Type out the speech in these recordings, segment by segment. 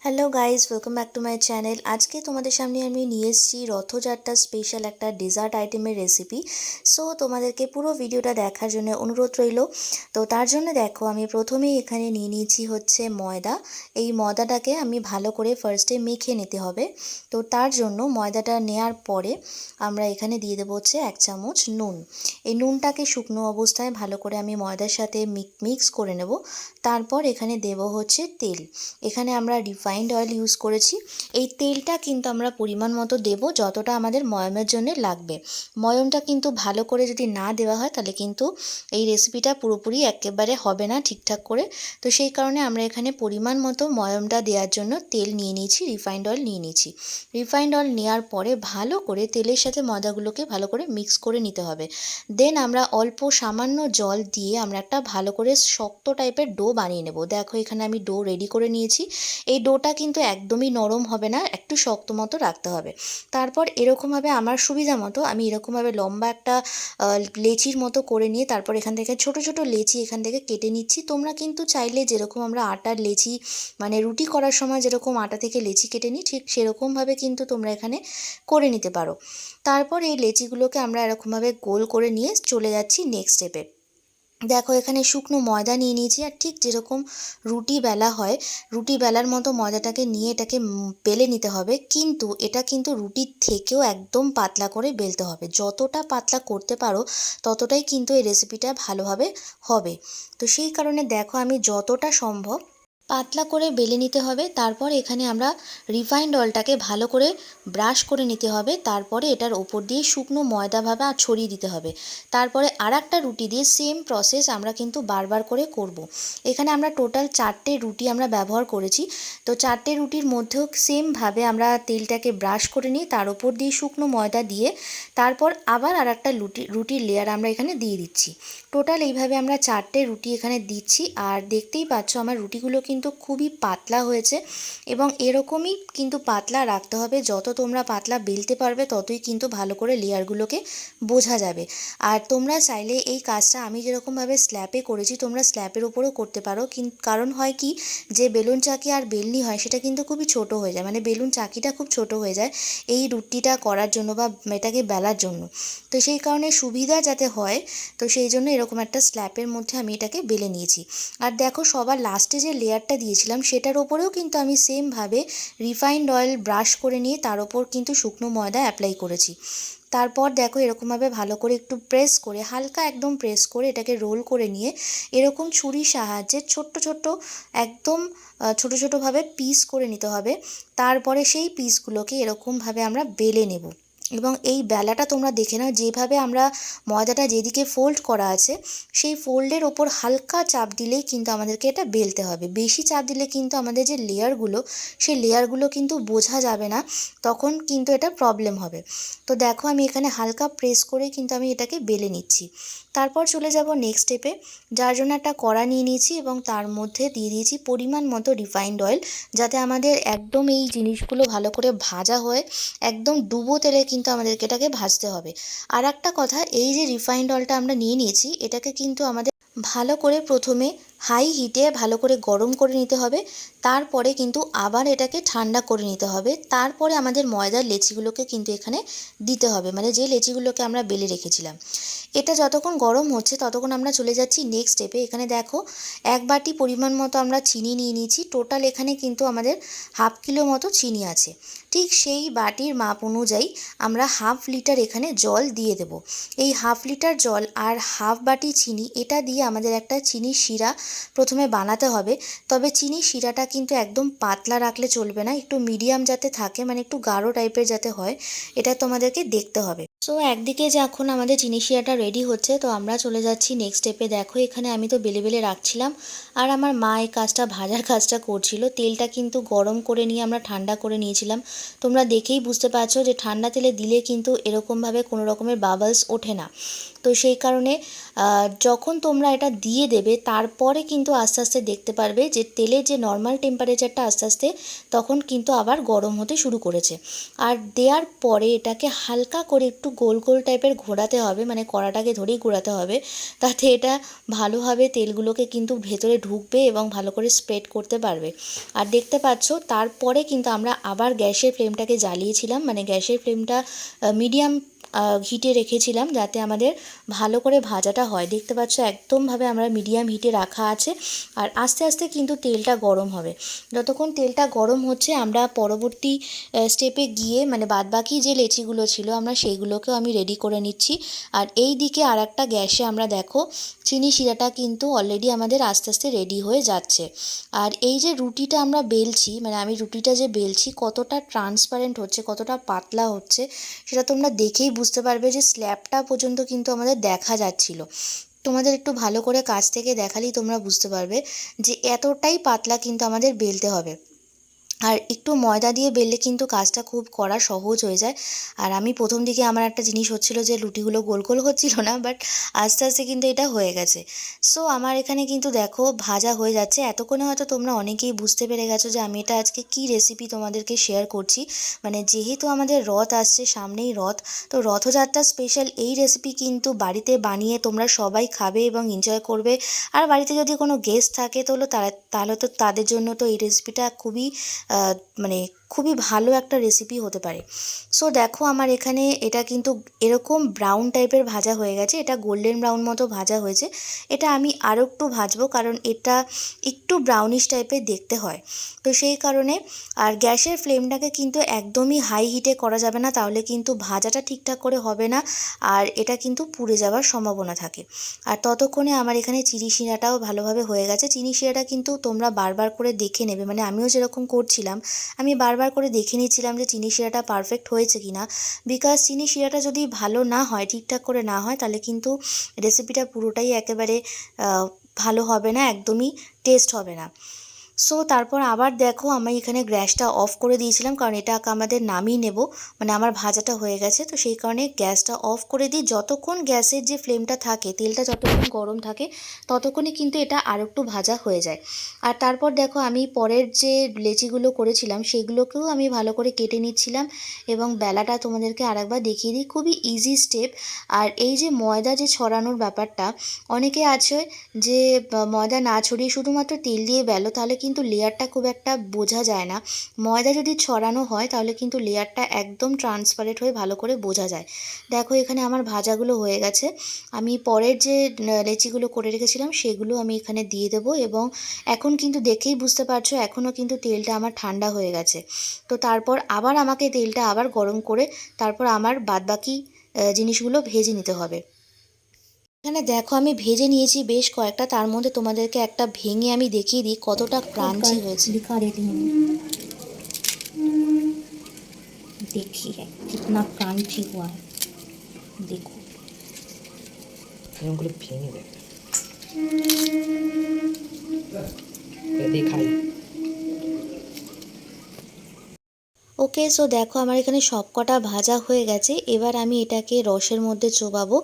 Hello guys, welcome back to my channel. আজকে তোমাদের সামনে আমি নিয়ে এসেছি রথযাত্রা স্পেশাল একটা ডেজার্ট আইটেমের রেসিপি। সো তোমাদেরকে পুরো ভিডিওটা দেখার জন্য অনুরোধ রইল। তো তার জন্য দেখো, আমি প্রথমেই এখানে নিয়ে নিয়েছি হচ্ছে ময়দা। এই ময়দাটাকে আমি ভালো করে ফার্স্টে মেখে নিতে হবে। তো তার জন্য ময়দাটা নেওয়ার পরে আমরা এখানে দিয়ে দেবো হচ্ছে 1 চামচ নুন। এই নুনটাকে শুকনো অবস্থায় ভালো করে আমি ময়দার সাথে মিক্স করে নেব। তারপর এখানে দেব হচ্ছে তেল। এখানে আমরা রিফাইন্ড অয়েল ইউজ করেছি। এই তেলটা কিন্তু আমরা পরিমাণ মতো দেব, যতটা আমাদের ময়ামের জন্য লাগবে। ময়ামটা কিন্তু ভালো করে যদি না দেওয়া হয় তাহলে কিন্তু এই রেসিপিটা পুরোপুরি একেবারে হবে না ঠিকঠাক করে। তো সেই কারণে আমরা এখানে পরিমাণ মতো ময়ামটা দেওয়ার জন্য তেল নিয়ে নিয়েছি, রিফাইন্ড অয়েল নিয়ে নিয়েছি। রিফাইন্ড অয়েল নেওয়ার পরে ভালো করে তেলের সাথে ময়দাগুলোকে ভালো করে মিক্স করে নিতে হবে। দেন আমরা অল্প সামান্য জল দিয়ে আমরা একটা ভালো করে শক্ত টাইপের ডো বানিয়ে নেব। দেখো এখানে আমি ডো রেডি করে নিয়েছি। এই ডোটা কিন্তু একদমই নরম হবে না, একটু শক্ত মতো রাখতে হবে। তারপর এরকমভাবে আমার সুবিধা মতো আমি এরকমভাবে লম্বা একটা লেচির মতো করে নিয়ে তারপর এখান থেকে ছোট ছোট লেচি এখান থেকে কেটে নিচ্ছি। তোমরা কিন্তু চাইলে যেরকম আমরা আটার লেচি মানে রুটি করার সময় যেরকম আটা থেকে লেচি কেটে নিই, ঠিক সেরকমভাবে কিন্তু তোমরা এখানে করে নিতে পারো। তারপর এই লেচিগুলোকে আমরা এরকমভাবে গোল করে নিয়ে চলে যাচ্ছি নেক্সট স্টেপে। দেখো এখানে শুকনো ময়দা নিয়ে নিয়েছি, আর ঠিক যেরকম রুটি বেলা হয় রুটি বেলার মতো ময়দাটাকে নিয়ে এটাকে বেলে নিতে হবে। কিন্তু এটা কিন্তু রুটির থেকেও একদম পাতলা করে বেলতে হবে। যতটা পাতলা করতে পারো ততটাই কিন্তু এই রেসিপিটা ভালোভাবে হবে। তো সেই কারণে দেখো আমি যতটা সম্ভব পাতলা করে বেলে নিতে হবে। তারপর এখানে আমরা রিফাইন্ড অয়েলটাকে ভালো করে ব্রাশ করে নিতে হবে। তারপরে এটার ওপর দিয়ে শুকনো ময়দাভাবে আর ছড়িয়ে দিতে হবে। তারপরে আর একটা রুটি দিয়ে সেম প্রসেস আমরা কিন্তু বারবার করে করব। এখানে আমরা টোটাল 4টে রুটি আমরা ব্যবহার করেছি। তো 4টে রুটির মধ্যেও সেমভাবে আমরা তেলটাকে ব্রাশ করে নিই, তার ওপর দিয়ে শুকনো ময়দা দিয়ে তারপর আবার আর একটা রুটির লেয়ার আমরা এখানে দিয়ে দিচ্ছি। টোটাল এইভাবে আমরা 4টে রুটি এখানে দিচ্ছি। আর দেখতেই পাচ্ছ আমার রুটিগুলো কিন্তু খুবই পাতলা হয়েছে, এবং এরকমই কিন্তু পাতলা রাখতে হবে। যত তোমরা পাতলা বেলতে পারবে ততই কিন্তু ভালো করে লেয়ারগুলোকে বোঝা যাবে। আর তোমরা চাইলে এই কাজটা আমি যেরকমভাবে স্ল্যাপে করেছি তোমরা স্ল্যাপের ওপরেও করতে পারো। কারণ হয় কি, যে বেলুন চাকি আর বেলনি হয় সেটা কিন্তু খুবই ছোট হয়ে যায়, মানে বেলুন চাকিটা খুব ছোট হয়ে যায় এই রুটিটা করার জন্য বা এটাকে বেলার জন্য। তো সেই কারণে সুবিধা যাতে হয়, তো সেই জন্য এরকম একটা স্ল্যাপের মধ্যে আমি এটাকে বেলে নিয়েছি। আর দেখো সবার লাস্টে যে লেয়ারটা দিয়েছিলাম সেটার ওপরেও কিন্তু আমি সেমভাবে রিফাইন্ড অয়েল ব্রাশ করে নিয়ে তার ওপর কিন্তু শুকনো ময়দা অ্যাপ্লাই করেছি। তারপর দেখো এরকমভাবে ভালো করে একটু প্রেস করে, হালকা একদম প্রেস করে এটাকে রোল করে নিয়ে এরকম ছুরির সাহায্যে ছোট্ট ছোট্ট একদম ছোটো ছোটোভাবে পিস করে নিতে হবে। তারপরে সেই পিসগুলোকে এরকমভাবে আমরা বেলে নেব। এবং এই বেলাটা তোমরা দেখে নাও, যেভাবে আমরা ময়দাটা যেদিকে ফোল্ড করা আছে সেই ফোল্ডের ওপর হালকা চাপ দিলেই কিন্তু আমাদেরকে এটা বেলতে হবে। বেশি চাপ দিলে কিন্তু আমাদের যে লেয়ারগুলো সেই লেয়ারগুলো কিন্তু বোঝা যাবে না, তখন কিন্তু এটা প্রবলেম হবে। তো দেখো আমি এখানে হালকা প্রেস করে কিন্তু আমি এটাকে বেলে নিচ্ছি। তারপর চলে যাব নেক্সট স্টেপে, যার জন্য একটা কড়া নিয়ে নিয়েছি এবং তার মধ্যে দিয়ে দিয়েছি পরিমাণ মতো রিফাইন্ড অয়েল, যাতে আমাদের একদম এই জিনিসগুলো ভালো করে ভাজা হয়ে একদম ডুবো তেলে কিন্তু আমাদেরকে এটাকে ভাজতে হবে। আর একটা কথা, এই যে রিফাইন্ড অয়েলটা আমরা নিয়ে নিয়েছি এটাকে কিন্তু আমাদের ভালো করে প্রথমে হাই হিটে ভালো করে গরম করে নিতে হবে। তারপরে কিন্তু আবার এটাকে ঠান্ডা করে নিতে হবে। তারপরে আমাদের ময়দার লেচিগুলোকে কিন্তু এখানে দিতে হবে, মানে যে লেচিগুলোকে আমরা বেলে রেখেছিলাম। এটা যতক্ষণ গরম হচ্ছে ততক্ষণ আমরা চলে যাচ্ছি নেক্সট স্টেপে। এখানে দেখো 1 বাটি পরিমাণ মতো আমরা চিনি নিয়ে নিয়েছি। টোটাল এখানে কিন্তু আমাদের হাফ কিলো মতো চিনি আছে। ঠিক সেই বাটির মাপ অনুযায়ী আমরা হাফ লিটার এখানে জল দিয়ে দেব। এই হাফ লিটার জল আর হাফ বাটি চিনি এটা দিয়ে আমাদের একটা চিনির শিরা প্রথমে বানাতে হবে। তবে চিনির শিরাটা কিন্তু একদম পাতলা রাখলে চলবে না, একটু মিডিয়াম যাতে থাকে, মানে একটু গাঢ় টাইপের যাতে হয়, এটা তোমাদেরকে দেখতে হবে। সো একদিকে যখন আমাদের চিনি শিরাটা রেডি হচ্ছে, তো আমরা চলে যাচ্ছি নেক্সট স্টেপে। দেখো এখানে আমি তো বেলে বেলে রাখছিলাম আর আমার মা এই কাজটা ভাজার কাজটা করছিল। তেলটা কিন্তু গরম করে নিয়ে আমরা ঠান্ডা করে নিয়েছিলাম। তোমরা দেখেই বুঝতে পারছো যে ঠান্ডা তেলে দিলে কিন্তু এরকমভাবে কোনো রকমের বাবলস ওঠে না। তো সেই কারণে যখন তোমরা এটা দিয়ে দেবে তারপরে কিন্তু আস্তে আস্তে দেখতে পারবে যে তেলের যে নর্মাল টেম্পারেচারটা আস্তে আস্তে তখন কিন্তু আবার গরম হতে শুরু করেছে। আর দেওয়ার পরে এটাকে হালকা করে একটু একটু গোল গোল টাইপের ঘোরাতে হবে, মানে কড়াটাকে ধরেই ঘোরাতে হবে, তাতে এটা ভালোভাবে তেলগুলোকে কিন্তু ভেতরে ঢুকবে এবং ভালো করে স্প্রেড করতে পারবে। আর দেখতে পাচ্ছ তারপরে কিন্তু আমরা আবার গ্যাসের ফ্লেমটাকে জ্বালিয়েছিলাম, মানে গ্যাসের ফ্লেমটা মিডিয়াম হিটে রেখেছিলাম যাতে আমাদের ভালো করে ভাজাটা হয়। দেখতে পাচ্ছ একদমভাবে আমরা মিডিয়াম হিটে রাখা আছে। আর আস্তে আস্তে কিন্তু তেলটা গরম হবে। যতক্ষণ তেলটা গরম হচ্ছে আমরা পরবর্তী স্টেপে গিয়ে মানে বাদবাকি যে লেচিগুলো ছিল আমরা সেইগুলোকেও আমি রেডি করে নিচ্ছি। আর এই দিকে আর একটা গ্যাসে আমরা দেখো চিনি শিরাটা কিন্তু অলরেডি আমাদের আস্তে আস্তে রেডি হয়ে যাচ্ছে। আর এই যে রুটিটা আমরা বেলছি, মানে আমি রুটিটা যে বেলছি কতটা ট্রান্সপারেন্ট হচ্ছে, কতটা পাতলা হচ্ছে সেটা তোমরা দেখেই বুঝতে পারবে যে স্ল্যাবটা পর্যন্ত কিন্তু আমাদের দেখা যাচ্ছিল। তোমাদের একটু ভালো করে কাছ থেকে দেখালেই তোমরা বুঝতে পারবে যে এতটাই পাতলা কিন্তু আমাদের বেলতে হবে। আর একটু ময়দা দিয়ে বেললে কিন্তু কাজটা খুব করা সহজ হয়ে যায়। আর আমি প্রথম দিকে আমার একটা জিনিস হচ্ছিল যে রুটিগুলো গোল গোল হচ্ছিল না, বাট আস্তে আস্তে কিন্তু এটা হয়ে গেছে। সো আমার এখানে কিন্তু দেখো ভাজা হয়ে যাচ্ছে। এতক্ষণে হয়তো তোমরা অনেকেই বুঝতে পেরে গেছো যে আমি এটা আজকে কী রেসিপি তোমাদেরকে শেয়ার করছি। মানে যেহেতু আমাদের রথ আসছে, সামনেই রথ, তো রথযাত্রা স্পেশাল এই রেসিপি কিন্তু বাড়িতে বানিয়ে তোমরা সবাই খাবে এবং এনজয় করবে। আর বাড়িতে যদি কোনো গেস্ট থাকে তাহলে তো তাদের জন্য তো এই রেসিপিটা মানে খুবই ভালো একটা রেসিপি হতে পারে। সো দেখো আমার এখানে এটা কিন্তু এরকম ব্রাউন টাইপের ভাজা হয়ে গেছে, এটা গোল্ডেন ব্রাউন মতো ভাজা হয়েছে। এটা আমি আরও একটু ভাজবো কারণ এটা একটু ব্রাউনিশ টাইপের দেখতে হয়, তো সেই কারণে। আর গ্যাসের ফ্লেমটাকে কিন্তু একদমই হাই হিটে করা যাবে না, তাহলে কিন্তু ভাজাটা ঠিকঠাক করে হবে না আর এটা কিন্তু পুড়ে যাওয়ার সম্ভাবনা থাকে। আর ততক্ষণে আমার এখানে চিনি শিরাটাও ভালোভাবে হয়ে গেছে। চিনি শিরাটা কিন্তু তোমরা বারবার করে দেখে নেবে, মানে আমিও যেরকম করছিলাম আমি বারবার করে দেখে নিচ্ছিলাম যে চিনি শিরাটা পারফেক্ট হয়েছে কি না। বিকজ চিনি শিরাটা যদি ভালো না হয়, ঠিকঠাক করে না হয়, তাহলে কিন্তু রেসিপিটা পুরোটাই একেবারে ভালো হবে না, একদমই টেস্ট হবে না। সো তারপর আবার দেখো আমি এখানে গ্যাসটা অফ করে দিয়েছিলাম কারণ এটা আমাদের নামিয়ে নেব, মানে আমার ভাজাটা হয়ে গেছে, তো সেই কারণে গ্যাসটা অফ করে দিই। যতক্ষণ গ্যাসের যে ফ্লেমটা থাকে, তেলটা যতক্ষণ গরম থাকে ততক্ষণই কিন্তু এটা আর একটু ভাজা হয়ে যায়। আর তারপর দেখো আমি পরের যে লেচিগুলো করেছিলাম সেগুলোকেও আমি ভালো করে কেটে নিচ্ছিলাম এবং বেলাটা তোমাদেরকে আরেকবার দেখিয়ে দিই, খুবই ইজি স্টেপ। আর এই যে ময়দা যে ছড়ানোর ব্যাপারটা, অনেকে আছে যে ময়দা না ছড়িয়ে শুধুমাত্র তেল দিয়ে বেলো, তাহলে কিন্তু লেয়ারটা খুব একটা বোঝা যায় না। ময়দা যদি ছড়ানো হয় তাহলে কিন্তু লেয়ারটা একদম ট্রান্সপারেন্ট হয়ে ভালো করে বোঝা যায়। দেখো এখানে আমার ভাজাগুলো হয়ে গেছে। আমি পরের যে লেচিগুলো করে রেখেছিলাম সেগুলো আমি এখানে দিয়ে দেবো এবং এখন কিন্তু দেখেই বুঝতে পারছো এখনও কিন্তু তেলটা আমার ঠান্ডা হয়ে গেছে। তো তারপর আবার আমাকে তেলটা আবার গরম করে তারপর আমার বাদবাকি জিনিসগুলো ভেজে নিতে হবে। এখানে দেখো আমি ভেজে নিয়েছি বেশ কয়েকটা, তার মধ্যে তোমাদেরকে একটা ভেঙে আমি দেখিয়ে দিই কতটা ক্রাঞ্চি হয়েছে। दिखा देती हूँ। देखिए कितना क्रंची हुआ है, देखो এরকম করে ভেঙে দেবে দেখাই। ওকে, সো দেখো আমার এখানে সবকটা ভাজা হয়ে গেছে। এবার আমি এটাকে রসের মধ্যে চোবাবো।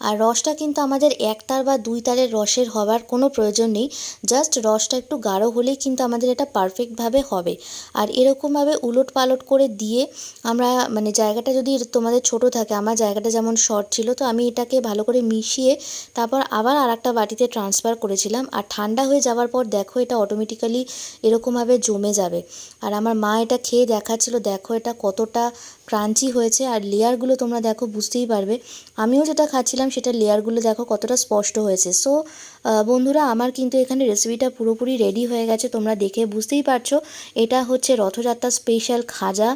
আর রসটা কিন্তু আমাদের একতার বা দুই তারের রসের হবার কোনো প্রয়োজন নেই, জাস্ট রসটা একটু গাঢ় হলেই কিন্তু আমাদের এটা পারফেক্টভাবে হবে। আর এরকমভাবে উলট পালট করে দিয়ে আমরা মানে জায়গাটা যদি তোমাদের ছোট থাকে, আমার জায়গাটা যেমন শর্ট ছিল, তো আমি এটাকে ভালো করে মিশিয়ে তারপর আবার আর একটা বাটিতে ট্রান্সফার করেছিলাম। আর ঠান্ডা হয়ে যাওয়ার পর দেখো এটা অটোমেটিক্যালি এরকমভাবে জমে যাবে। আর আমার মা এটা খেয়ে দেখাচ্ছিল, দেখো এটা কতটা ক্রাঞ্চি হয়েছে। আর লেয়ারগুলো তোমরা দেখো বুঝতেই পারবে, আমিও যেটা খাচ্ছিলাম সেটা লেয়ারগুলো দেখো কতটা স্পষ্ট হয়েছে। সো বন্ধুরা আমার কিন্তু এখানে রেসিপিটা পুরোপুরি রেডি হয়ে গেছে, তোমরা দেখে বুঝতেই পারছো এটা হচ্ছে রথযাত্রা স্পেশাল খাজা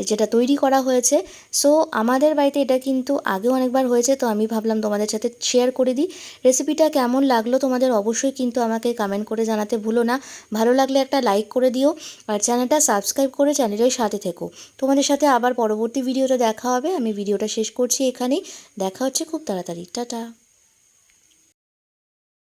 যেটা তৈরি করা হয়েছে। সো আমাদের বাড়িতে এটা কিন্তু আগেও অনেকবার হয়েছে, তো আমি ভাবলাম তোমাদের সাথে শেয়ার করে দিই। রেসিপিটা কেমন লাগলো তোমাদের অবশ্যই কিন্তু আমাকে কমেন্ট করে জানাতে ভুলো না। ভালো লাগলে একটা লাইক করে দিও আর চ্যানেলটা সাবস্ক্রাইব করে চ্যানেলের সাথে থেকো। তোমাদের সাথে আবার পরবর্তী ভিডিওটা দেখা হবে। আমি ভিডিওটা শেষ করছি এখানেই, দেখা হচ্ছে খুব তাড়াতাড়ি। টাটা।